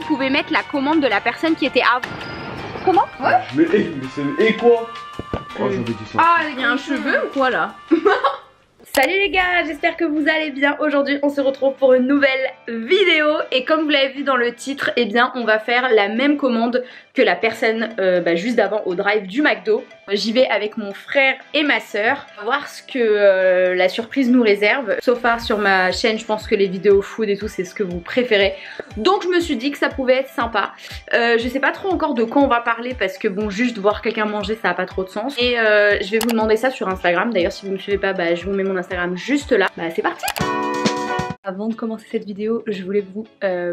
pouvez mettre la commande de la personne qui était avant. Comment? Ouais. Mais c'est quoi? Oh, j'avais dit ça. Ah, il y a un cheveu ou quoi là? Salut les gars, j'espère que vous allez bien. Aujourd'hui on se retrouve pour une nouvelle vidéo. Et comme vous l'avez vu dans le titre, eh bien on va faire la même commande que la personne juste d'avant au drive du McDo. J'y vais avec mon frère et ma soeur. On va voir ce que la surprise nous réserve. So far sur ma chaîne, je pense que les vidéos food et tout c'est ce que vous préférez. Donc je me suis dit que ça pouvait être sympa. Je sais pas trop encore de quoi on va parler parce que bon, juste voir quelqu'un manger ça a pas trop de sens. Et je vais vous demander ça sur Instagram. D'ailleurs si vous me suivez pas, je vous mets mon Instagram juste là. C'est parti. Avant de commencer cette vidéo, je voulais vous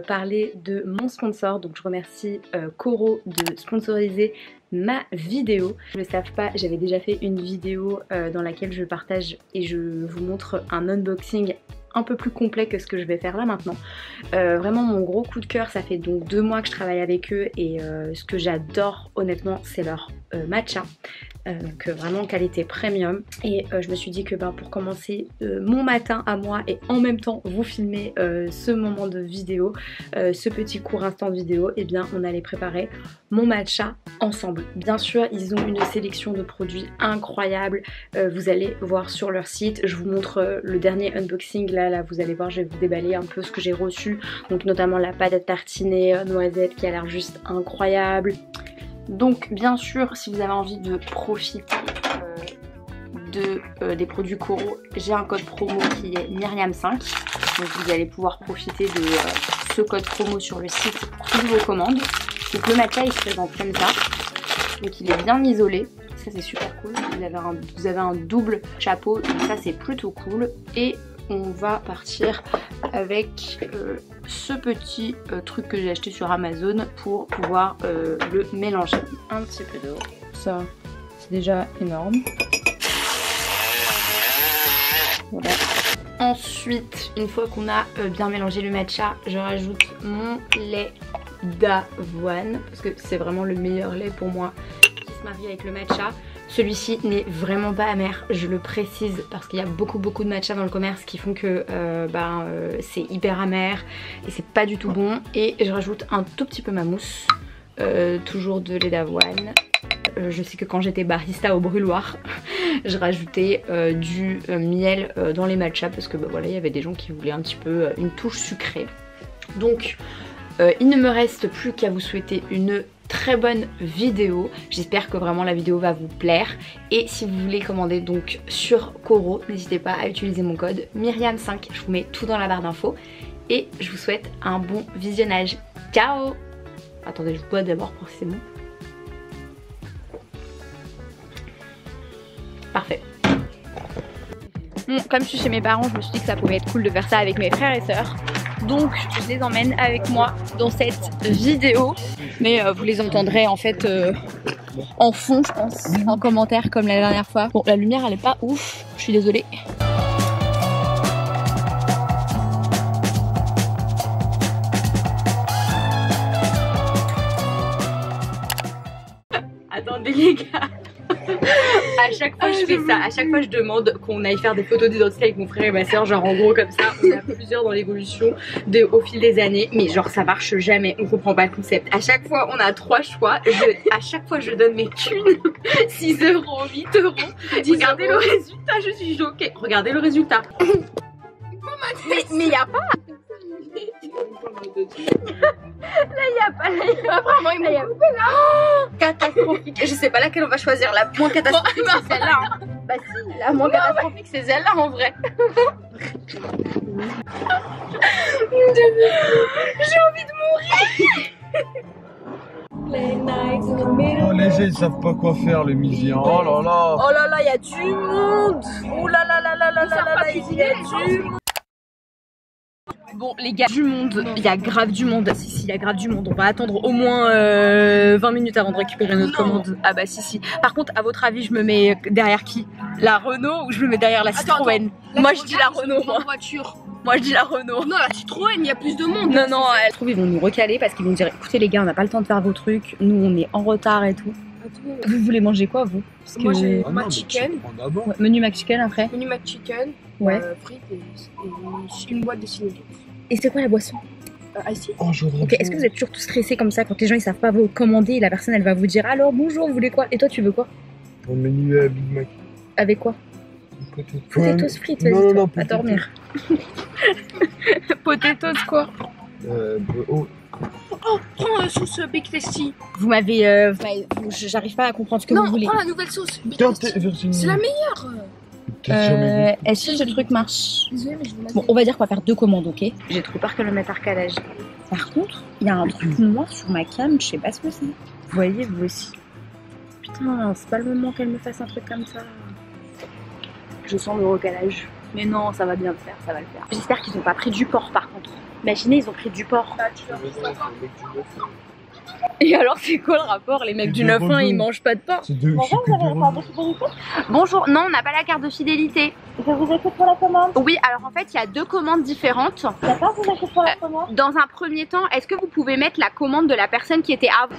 parler de mon sponsor. Donc je remercie Coro de sponsoriser ma vidéo. Je ne le savent pas, j'avais déjà fait une vidéo dans laquelle je partage et je vous montre un unboxing un peu plus complet que ce que je vais faire là maintenant. Vraiment mon gros coup de cœur, ça fait donc 2 mois que je travaille avec eux et ce que j'adore honnêtement c'est leur matcha. Donc vraiment qualité premium. Et je me suis dit que pour commencer mon matin à moi et en même temps vous filmer ce moment de vidéo, ce petit court instant vidéo, et bien on allait préparer mon matcha ensemble. Bien sûr ils ont une sélection de produits incroyable, vous allez voir sur leur site. Je vous montre le dernier unboxing là vous allez voir, je vais vous déballer un peu ce que j'ai reçu. Donc notamment la pâte à tartiner noisette qui a l'air juste incroyable. Donc bien sûr si vous avez envie de profiter des produits Coro, j'ai un code promo qui est Myriam5. Donc vous allez pouvoir profiter de ce code promo sur le site pour toutes vos commandes. Donc le matcha il se présente comme ça. Donc il est bien isolé. Ça c'est super cool. Vous avez un double chapeau. Donc ça c'est plutôt cool. Et on va partir avec ce petit truc que j'ai acheté sur Amazon pour pouvoir le mélanger. Un petit peu d'eau. Ça, c'est déjà énorme. Voilà. Ensuite, une fois qu'on a bien mélangé le matcha, je rajoute mon lait d'avoine parce que c'est vraiment le meilleur lait pour moi qui se marie avec le matcha. Celui-ci n'est vraiment pas amer, je le précise parce qu'il y a beaucoup de matcha dans le commerce qui font que c'est hyper amer et c'est pas du tout bon. Et je rajoute un tout petit peu ma mousse, toujours de lait d'avoine. Je sais que quand j'étais barista au brûloir, je rajoutais du miel dans les matchas parce que voilà, il y avait des gens qui voulaient un petit peu une touche sucrée. Donc il ne me reste plus qu'à vous souhaiter une très bonne vidéo. J'espère que vraiment la vidéo va vous plaire. Et si vous voulez commander donc sur Coro, n'hésitez pas à utiliser mon code Myriam5. Je vous mets tout dans la barre d'infos. Et je vous souhaite un bon visionnage. Ciao! Attendez, je bois d'abord pour que c'est bon. Parfait. Bon, comme je suis chez mes parents, je me suis dit que ça pouvait être cool de faire ça avec mes frères et sœurs. Donc je les emmène avec moi dans cette vidéo. Mais vous les entendrez en fait en fond je pense, en commentaire comme la dernière fois. Bon la lumière elle est pas ouf, je suis désolée. Attendez les gars. À chaque fois je fais ça, à chaque fois je demande qu'on aille faire des photos d'identité avec mon frère et ma soeur, genre en gros comme ça, on a plusieurs dans l'évolution au fil des années, mais genre ça marche jamais, on comprend pas le concept. À chaque fois on a 3 choix, à chaque fois je donne mes thunes, 6 €, 8 €, regardez le résultat, je suis choquée, regardez le résultat. Mais y a pas. Là il y a pas, vraiment il m'a coupé là. Oh, catastrophique, je sais pas laquelle on va choisir, la moins catastrophique c'est celle-là hein. Bah si, la moins catastrophique c'est celle-là en vrai. J'ai envie de mourir. Oh les gens ils savent pas quoi faire le midi. Oh là là. Oh là là, il y a du monde. Oh là là là là là là là là, il y a du monde. Bon les gars, du monde, il y a grave du monde. Si, il y a grave du monde. On va attendre au moins 20 minutes avant de récupérer notre commande. Ah bah si. Par contre, à votre avis, je me mets derrière qui? La Renault ou je me mets derrière la Citroën? Moi je dis la Renault. Moi je dis la Renault. Non, la Citroën, il y a plus de monde. Non, je trouve ils vont nous recaler parce qu'ils vont dire écoutez les gars, on n'a pas le temps de faire vos trucs. Nous on est en retard et tout. Vous voulez manger quoi vous? Parce que... Moi j'ai McChicken. Ouais, menu McChicken après. Menu McChicken, ouais. Frites et une boîte de cinéma. Et c'est quoi la boisson? Ici. Oh, je voudrais Ok, est-ce que vous êtes toujours tous stressés comme ça quand les gens ils savent pas vous commander et la personne elle va vous dire alors bonjour, vous voulez quoi? Et toi tu veux quoi? un menu à Big Mac. Avec quoi? Potatoes frites, Non, vas-y, non, à dormir. Potatoes quoi? Oh. Oh, prends la sauce Big Tasty. Vous m'avez... j'arrive pas à comprendre ce que Non, vous voulez. prends la nouvelle sauce Big Putain, Tasty. C'est la meilleure. Est-ce que ce truc marche? Désolée, mais je vous la Bon, on va dire qu'on va faire 2 commandes, ok? J'ai trop peur qu'elle le mette à recalage. Par contre, il y a un truc noir sur ma cam, je sais pas ce que c'est. Vous voyez, vous aussi. Putain, c'est pas le moment qu'elle me fasse un truc comme ça. Je sens le recalage. Mais non, ça va bien le faire, ça va le faire. J'espère qu'ils ont pas pris du porc par contre. Imaginez, ils ont pris du porc. Et alors, c'est quoi le rapport? Les mecs du 9-1, ils mangent pas de porc. Bonjour, vous avez la carte de fidélité? Bonjour, non, on n'a pas la carte de fidélité. Je vous écoute pour la commande. Oui, alors en fait, il y a 2 commandes différentes. D'accord, je vous écoute pour la commande. Dans un premier temps, est-ce que vous pouvez mettre la commande de la personne qui était avant?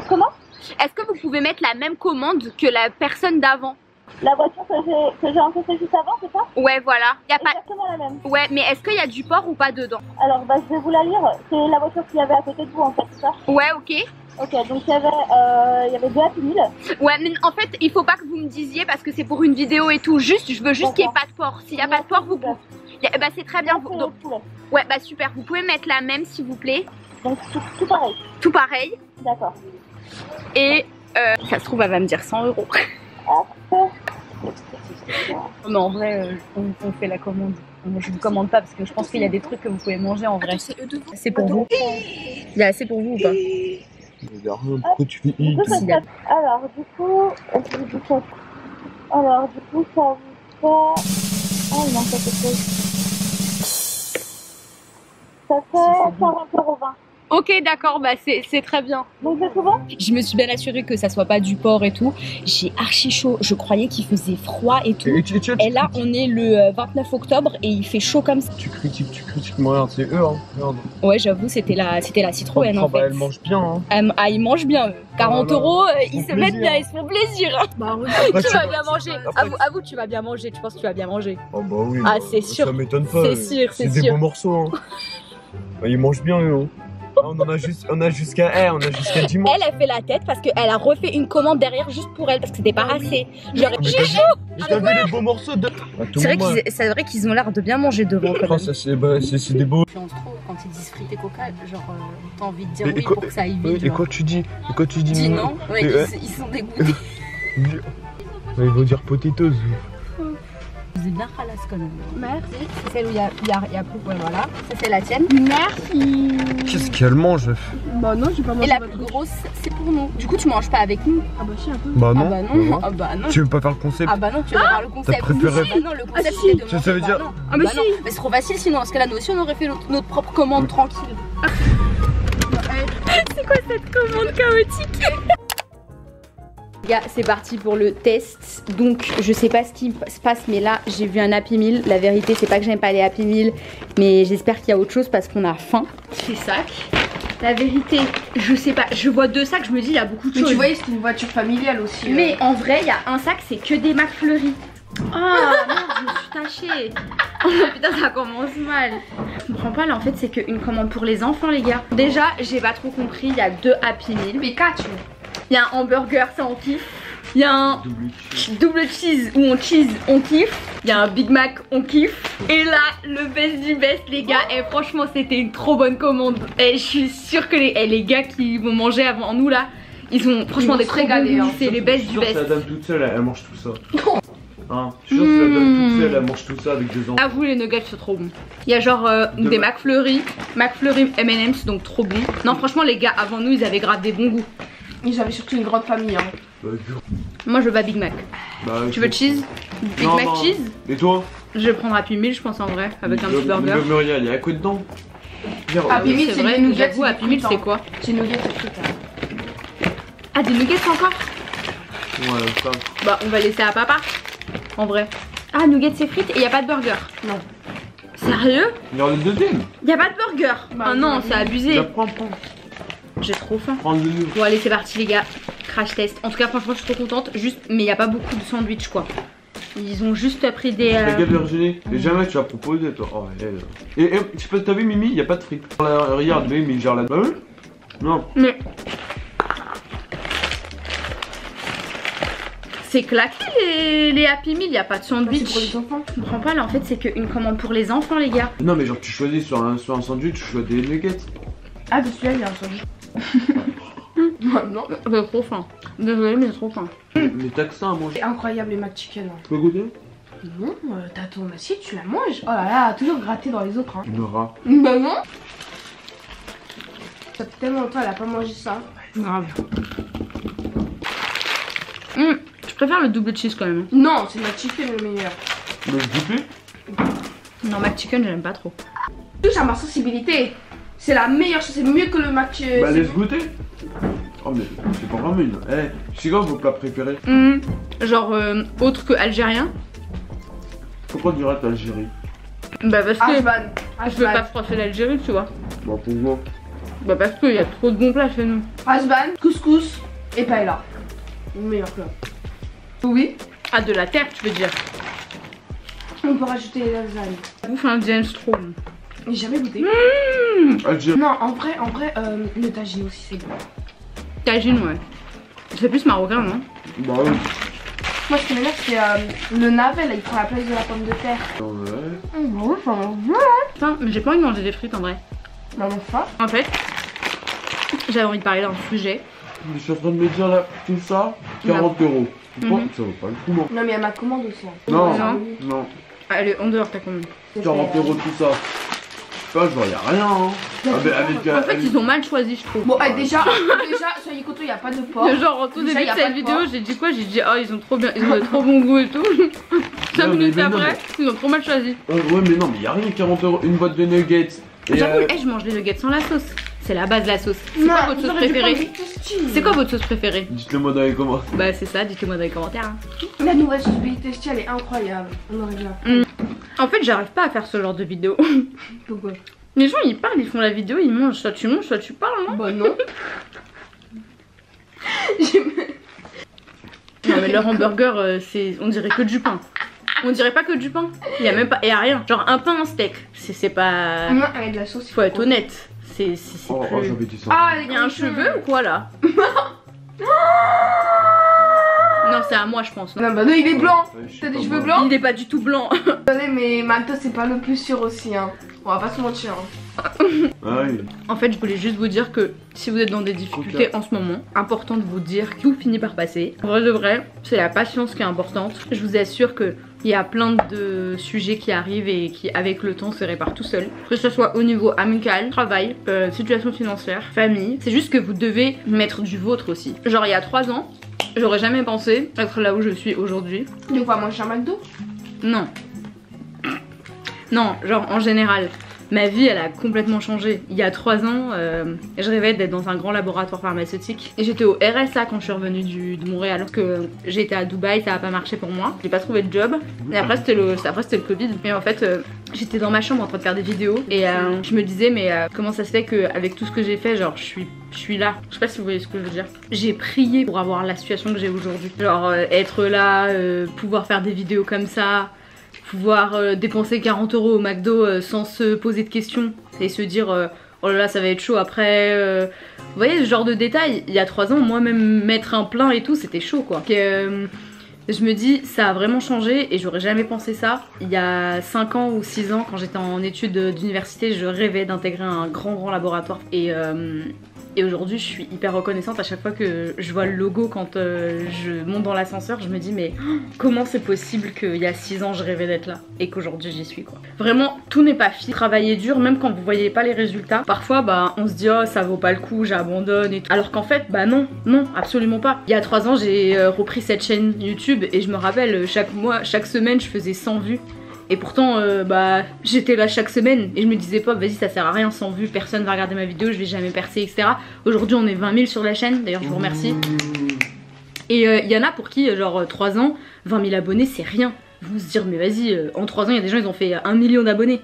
Comment? Est-ce que vous pouvez mettre la même commande que la personne d'avant? La voiture que j'ai encaissée juste avant, c'est ça? Ouais, voilà. Y a pas... Exactement la même. Ouais, mais est-ce qu'il y a du porc ou pas dedans? Alors, bah, je vais vous la lire. C'est la voiture qu'il y avait à côté de vous, en fait, c'est ça? Ouais, ok. Ok, donc il y avait 2 Happy Meal. Ouais, mais en fait, il faut pas que vous me disiez parce que c'est pour une vidéo et tout. Juste, je veux juste qu'il n'y ait pas de porc. S'il n'y a pas de porc, vous pouvez. Bah, c'est très bien. Donc... Ouais, bah super. Vous pouvez mettre la même, s'il vous plaît. Donc, tout pareil. Tout pareil. D'accord. Et ça se trouve, elle va me dire 100 €. Mais en vrai, on fait la commande. Je vous commande pas parce que je pense qu'il y a des trucs que vous pouvez manger en vrai. Attends, c'est eux deux. C'est pour vous. Il y a assez pour vous ou pas? Pourquoi tu fais X? Alors, du coup, ça vous fait... Ah, il manque quelque chose. Ça fait 40,20 €. Ok, d'accord, bah c'est très bien. Donc c'est tout bon? Je me suis bien assurée que ça soit pas du porc et tout. J'ai archi chaud. Je croyais qu'il faisait froid et tout. Et là, on est le 29 octobre et il fait chaud comme ça. Tu critiques, mais regarde, c'est eux, hein. Regarde. Ouais, j'avoue, c'était la Citroën en fait. Bah, elle mange bien, hein. Ah, ils mangent bien, eux. 40 €, ils se mettent bien, ils se font plaisir. Bah, Après, Tu vas bien manger. Après, Avoue, tu vas bien manger. Tu penses que tu vas bien manger? Oh bah oui. Ah, c'est sûr. Ça m'étonne pas. C'est sûr, c'est des sûr. bons morceaux, hein. Ils mangent bien, eux, hein. Ah, on a jusqu'à dimanche. Elle a fait la tête parce qu'elle a refait une commande derrière juste pour elle parce que c'était pas assez. Genre, Mais t'as vu les beaux morceaux de... c'est vrai qu'ils ont l'air de bien manger devant quand même. Ça, c'est des beaux... Quand ils disent frites et coca, genre t'as envie de dire Et oui quoi- pour que ça aille vite. Et quoi tu dis? Dis non, ouais, Et- ils sont dégoûtés. Ils vont dire potatoes. C'est bien ralasse quand même. Merci. C'est celle où il y a plus. Ouais, voilà. Ça c'est la tienne. Merci. Qu'est-ce qu'elle mange? Bah non, j'ai pas Et mangé la votre plus grosse, c'est pour nous. Du coup, tu manges pas avec nous. Ah bah si, un peu. Bah non. Ah bah non. Ah bah non. Tu veux pas faire le concept? Ah bah non, tu vas voir le concept. préféré- Ah non, le concept si. c'est de Ça manger. veut dire- Bah non. Ah bah Bah si. non. Mais c'est trop facile sinon. Parce que là, nous aussi, on aurait fait notre propre commande tranquille. C'est quoi cette commande chaotique? Les gars, c'est parti pour le test. Donc, je sais pas ce qui se passe, mais là, j'ai vu un Happy Meal. La vérité, c'est pas que j'aime pas les Happy Meal, mais j'espère qu'il y a autre chose parce qu'on a faim. Ces sacs. La vérité, je sais pas. Je vois 2 sacs, je me dis, il y a beaucoup de Mais choses. tu voyais, c'était une voiture familiale aussi. Mais en vrai, il y a un sac, c'est que des McFlurry. Oh merde, je me suis tachée. Oh putain, ça commence mal. Je comprends pas là, en fait, c'est qu'une commande pour les enfants, les gars. Déjà, j'ai pas trop compris. Il y a 2 Happy Meal. Mais 4. Il y a un hamburger, ça on kiffe. Il y a un double cheese où on kiffe. Il y a un Big Mac, on kiffe. Et là, le best du best, les gars. Et franchement, c'était une trop bonne commande. Et je suis sûre que les gars qui vont manger avant nous là, ils ont franchement des très galés. Hein. C'est les best du best. La dame toute seule, elle mange tout ça. Hein, je suis sûr que la dame toute seule, elle mange tout ça avec 2 enfants. Avoue, les nuggets c'est trop bon. Il y a genre des McFlurry M&M's, donc trop bon. Non, franchement, les gars avant nous, ils avaient grave des bons goûts. Ils avaient surtout une grande famille. Hein. Bah, Moi, je veux pas Big Mac. Tu veux cheese? Big Mac cheese? Et toi? Je vais prendre Happy Meal, je pense en vrai, avec un petit burger. Muriel, il y a quoi dedans? Happy Meal, c'est c'est vrai, des nuggets, j'avoue, c'est Happy Meal, frites, c'est hein. quoi? C'est nuggets et frites. Hein. Ah, des nuggets encore? Ouais, ça. Bah, on va laisser à papa, en vrai. Ah, nuggets et frites et y a pas de burger? Non. Sérieux? Il y en a le deuxième. Y a pas de burger? Bah, Ah non, c'est abusé. Prends. J'ai trop faim. Prends le menu. Bon, allez, c'est parti, les gars. Crash test. En tout cas, franchement, je suis trop contente. Juste, mais y a pas beaucoup de sandwich, quoi. Ils ont juste pris des... Regarde Virginie, et jamais tu vas proposer toi. Oh, et je sais pas, t'as vu Mimi, y a pas de frites. Regarde, Mimi, genre là. Bah oui. Non. Mais... C'est claqué les Happy Meal, y a pas de C'est sandwich. pour les enfants. Je comprends pas là, en fait c'est qu'une commande pour les enfants les gars. Non mais genre tu choisis sur un sandwich, tu choisis des nuggets. Ah, de celui-là, il y a un sandwich. Non. J'ai trop faim. Désolée mais j'ai trop faim. Mais t'as que ça à manger. C'est incroyable les McChicken. Hein. Tu peux goûter? Non, t'as ton assiette, tu la manges. Oh là là, toujours gratté dans les autres. Hein. Le rat. Bah non. Ça fait tellement longtemps, elle a pas mangé ça. Grave. Je préfère le double cheese quand même. Non, c'est McChicken le meilleur. Le goûter? Non, McChicken j'aime pas trop. Touche à ma sensibilité. C'est la meilleure chose, c'est mieux que le McChicken. Bah laisse goûter. Oh mais c'est pas vraiment une. Eh, c'est quoi vos plats préférés? Genre autre que algérien. Pourquoi tu rates l'Algérie? Bah parce que Ashban. je veux pas froisser l'Algérie tu vois. Bah pourquoi? Bah parce qu'il y a trop de bons plats chez nous. Ashban, couscous et paella. Le meilleur plat. Oui. Ah de la terre tu veux dire. On peut rajouter les lasagnes. Bouffe indienne c'est trop bon. J'ai jamais goûté. Algérie. Non, en vrai, le tagine aussi c'est bon. Tagine ouais. C'est plus marocain non? Bah oui. Moi, ce qui m'énerve, c'est le navet là, il prend la place de la pomme de terre. Ouais. Ouais, ça va bien. Putain mais j'ai pas envie de manger des frites en vrai. Maman, ça. En fait j'avais envie de parler d'un sujet. Je suis en train de me dire là, tout ça, 40 euros. Pourquoi ça vaut pas le coup, non? Non, mais il y a ma commande aussi. Hein. Non, Non. non. Allez en dehors ta commande. 40 euros tout ça. Je sais pas, genre y'a rien hein. En fait ils ont mal choisi je trouve. Bon, déjà, soyez contents, il n'y a pas de porc. Genre au tout Déjà, début y a de pas cette de vidéo porc. j'ai dit quoi? J'ai dit oh ils ont trop bien, ils ont de trop bon goût et tout. 5 Non, minutes mais non, après ils ont trop mal choisi. Ouais mais non mais y'a rien, 40 euros, une boîte de nuggets. Et J'avoue, je mange les nuggets sans la sauce. C'est la base de la sauce. C'est quoi votre sauce préférée? C'est quoi votre sauce préférée? dites-le moi dans les commentaires. Bah c'est ça, dites-le moi dans les commentaires. Hein. La nouvelle sauce Big Tasty, elle est incroyable. On aurait bien. En fait j'arrive pas à faire ce genre de vidéo. Pourquoi? Les gens ils parlent, ils font la vidéo, ils mangent, soit tu parles non? Bah non. Non mais leur hamburger c'est, on dirait que du pain. On dirait pas que du pain. Il y a même pas, y a rien. Genre un pain, un steak. C'est pas. Non, avec de la sauce. Faut être honnête. C'est Oh, plus... oh j'avais dit ça. Ah, Il y a un cheveu ou quoi là? Non c'est à moi je pense. Non, bah non, il est blanc. Ouais, je sais T'as des pas, cheveux moi. blancs? Il est pas du tout blanc. Désolé, mais Matos, c'est pas le plus sûr aussi. Hein. On va pas se mentir. Hein. Ah oui. En fait je voulais juste vous dire que si vous êtes dans des difficultés en ce moment, important de vous dire que tout finit par passer. En vrai de vrai, c'est la patience qui est importante. Je vous assure que il y a plein de sujets qui arrivent et qui avec le temps se réparent tout seul. Que ce soit au niveau amical, travail, situation financière, famille. C'est juste que vous devez mettre du vôtre aussi. Genre il y a 3 ans, j'aurais jamais pensé être là où je suis aujourd'hui. De quoi manger un McDo? Non. Non, genre en général. Ma vie elle a complètement changé. Il y a 3 ans, je rêvais d'être dans un grand laboratoire pharmaceutique. Et j'étais au RSA quand je suis revenue de Montréal. Parce que j'étais à Dubaï, ça a pas marché pour moi. J'ai pas trouvé de job. Et après c'était le Covid. Et en fait, j'étais dans ma chambre en train de faire des vidéos. Et je me disais mais comment ça se fait qu'avec tout ce que j'ai fait, genre je suis là. Je sais pas si vous voyez ce que je veux dire. J'ai prié pour avoir la situation que j'ai aujourd'hui. Genre être là, pouvoir faire des vidéos comme ça. Pouvoir dépenser 40 euros au McDo sans se poser de questions et se dire oh là là ça va être chaud après. Vous voyez ce genre de détails, il y a 3 ans moi-même mettre un plein et tout c'était chaud quoi. Donc, je me dis ça a vraiment changé et j'aurais jamais pensé ça. Il y a 5 ans ou 6 ans quand j'étais en études d'université je rêvais d'intégrer un grand laboratoire et aujourd'hui je suis hyper reconnaissante à chaque fois que je vois le logo quand je monte dans l'ascenseur. Je me dis mais comment c'est possible qu'il y a 6 ans je rêvais d'être là et qu'aujourd'hui j'y suis quoi. Vraiment tout n'est pas fini. Travailler dur même quand vous voyez pas les résultats. Parfois bah on se dit oh ça vaut pas le coup, j'abandonne et tout. Alors qu'en fait bah non absolument pas. Il y a 3 ans j'ai repris cette chaîne YouTube et je me rappelle chaque semaine je faisais 100 vues. Et pourtant bah j'étais là chaque semaine et je me disais pas vas-y ça sert à rien, sans vue personne va regarder ma vidéo, je vais jamais percer etc. Aujourd'hui on est 20 000 sur la chaîne, d'ailleurs je vous remercie. Et il y en a pour qui genre 3 ans, 20 000 abonnés c'est rien. Vous se dire mais vas-y en 3 ans il y a des gens ils ont fait 1 million d'abonnés.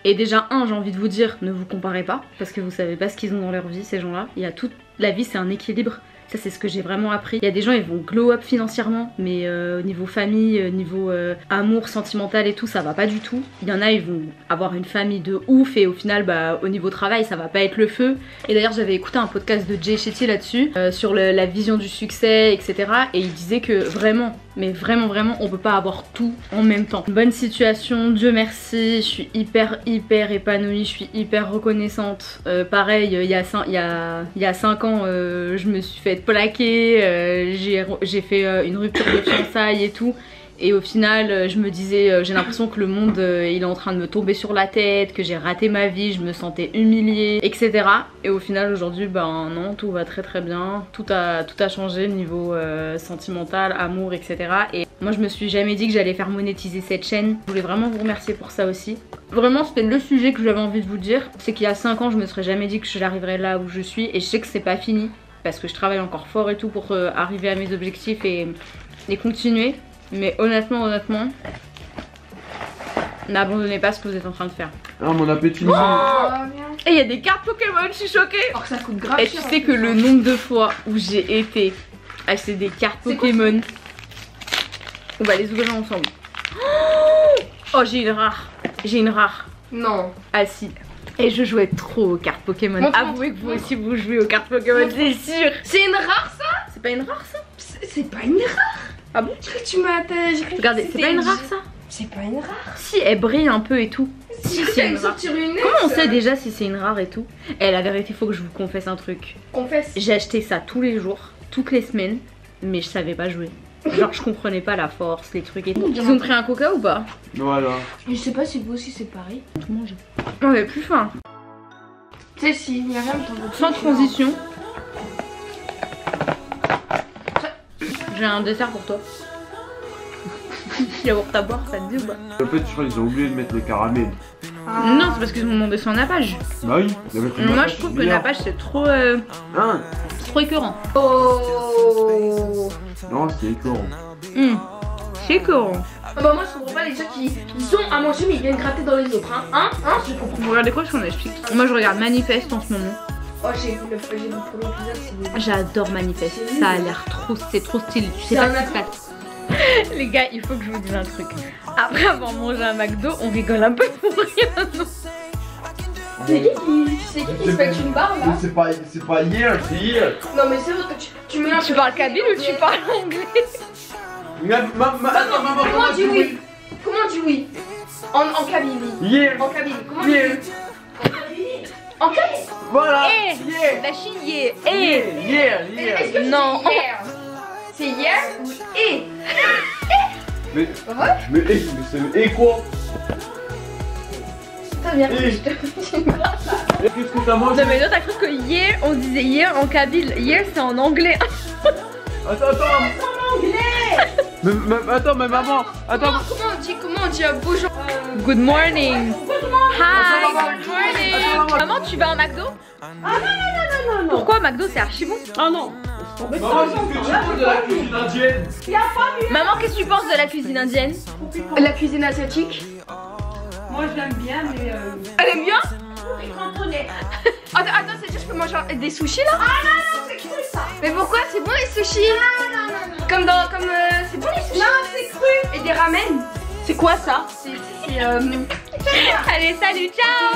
Et déjà j'ai envie de vous dire ne vous comparez pas parce que vous savez pas ce qu'ils ont dans leur vie ces gens là. Il y a toute la vie c'est un équilibre. Ça c'est ce que j'ai vraiment appris. Il y a des gens ils vont glow up financièrement, mais au niveau famille, niveau amour sentimental et tout, ça va pas du tout. Il y en a ils vont avoir une famille de ouf et au final bah au niveau travail ça va pas être le feu. Et d'ailleurs j'avais écouté un podcast de Jay Shetty là-dessus, sur la vision du succès etc. Et il disait que vraiment, mais vraiment on peut pas avoir tout en même temps. Bonne situation, Dieu merci, je suis hyper épanouie, je suis hyper reconnaissante. Pareil il y a 5 ans je me suis fait plaquer, j'ai fait une rupture de fiançailles et tout. Et au final je me disais j'ai l'impression que le monde il est en train de me tomber sur la tête, que j'ai raté ma vie, je me sentais humiliée etc. Et au final aujourd'hui ben non, tout va très bien, tout a changé niveau sentimental, amour etc. Et moi je me suis jamais dit que j'allais faire monétiser cette chaîne. Je voulais vraiment vous remercier pour ça aussi. Vraiment c'était le sujet que j'avais envie de vous dire. C'est qu'il y a 5 ans je me serais jamais dit que j'arriverais là où je suis. Et je sais que c'est pas fini parce que je travaille encore fort et tout pour arriver à mes objectifs et continuer. Mais honnêtement, n'abandonnez pas ce que vous êtes en train de faire. Ah mon appétit. Oh et il y a des cartes Pokémon, je suis choquée. Alors que ça coûte grave. Et tu sais que le nombre de fois où j'ai été acheter des cartes Pokémon, on va les ouvrir ensemble. Oh j'ai une rare. Non. Ah si. Et je jouais trop aux cartes Pokémon. Avouez que vous aussi vous jouez aux cartes Pokémon, c'est sûr. C'est une rare ça? C'est pas une rare ça? C'est pas une rare. Ah bon? Tu m'as. Regardez, c'est pas une rare ça? C'est pas une rare. Si, elle brille un peu et tout. Si, c'est une rare. Comment on sait déjà si c'est une rare et tout? Eh la vérité, faut que je vous confesse un truc. Confesse. J'ai acheté ça tous les jours, toutes les semaines, mais je savais pas jouer. Genre je comprenais pas la force, les trucs et tout. Ils ont pris un coca ou pas? Voilà. Je sais pas si vous aussi c'est pareil. Tout manger. On est plus faim. Tu sais si, il y a rien de Sans transition. J'ai un dessert pour toi. Yaourt à boire, ça te dit ou pas? En fait je crois qu'ils ont oublié de mettre le caramel. Non c'est parce qu'ils ont demandé son nappage. Bah oui, ils avaient pris Moi je trouve que le nappage c'est trop trop écœurant. Oh. Non c'est écœurant. C'est écœurant. Ah bah moi je comprends pas les gens qui ont à manger mais ils viennent gratter dans les autres hein. Je comprends. Vous regardez quoi sur Netflix? Moi je regarde Manifest en ce moment. Oh j'ai vu le premier épisode. J'adore Manifest, ça a l'air c'est trop stylé. Tu sais pas ce qui se passe. Les gars, il faut que je vous dise un truc. Après avoir mangé un McDo, on rigole un peu pour rien. C'est qui se fait une barre là? C'est pas hier, c'est hier. Non mais c'est vrai que tu mets un. Tu parles kabyle ou tu parles anglais? Comment on dit oui? Comment on dit oui? En Kabylie. Hier. En Kabylie. Comment on dit oui? En Kabylie. Voilà. La Chine, yeah. Est-ce que Non. c'est hier ou et? Mais c'est quoi? Très bien. Qu'est-ce que t'as mangé? Non mais toi t'as cru que hier on disait hier en kabyle. Hier c'est en anglais. Attends. En anglais. Attends mais maman. Attends. Comment on dit bonjour? Good morning. Hi. Attends, Good morning. attends, Maman tu vas en McDo? Ah non. Pourquoi McDo c'est archi bon? Ah non. Maman, qu'est-ce que tu penses de la cuisine indienne? Maman qu'est-ce que tu penses de la cuisine indienne? La cuisine asiatique. Moi je l'aime bien mais Elle aime bien? Attends, c'est juste que moi genre des sushis là? Ah non, c'est cru ça. Mais pourquoi? C'est bon les sushis? Non. Comme c'est bon les sushis? Non, c'est cru. Et des ramen? C'est quoi ça? Allez salut, ciao.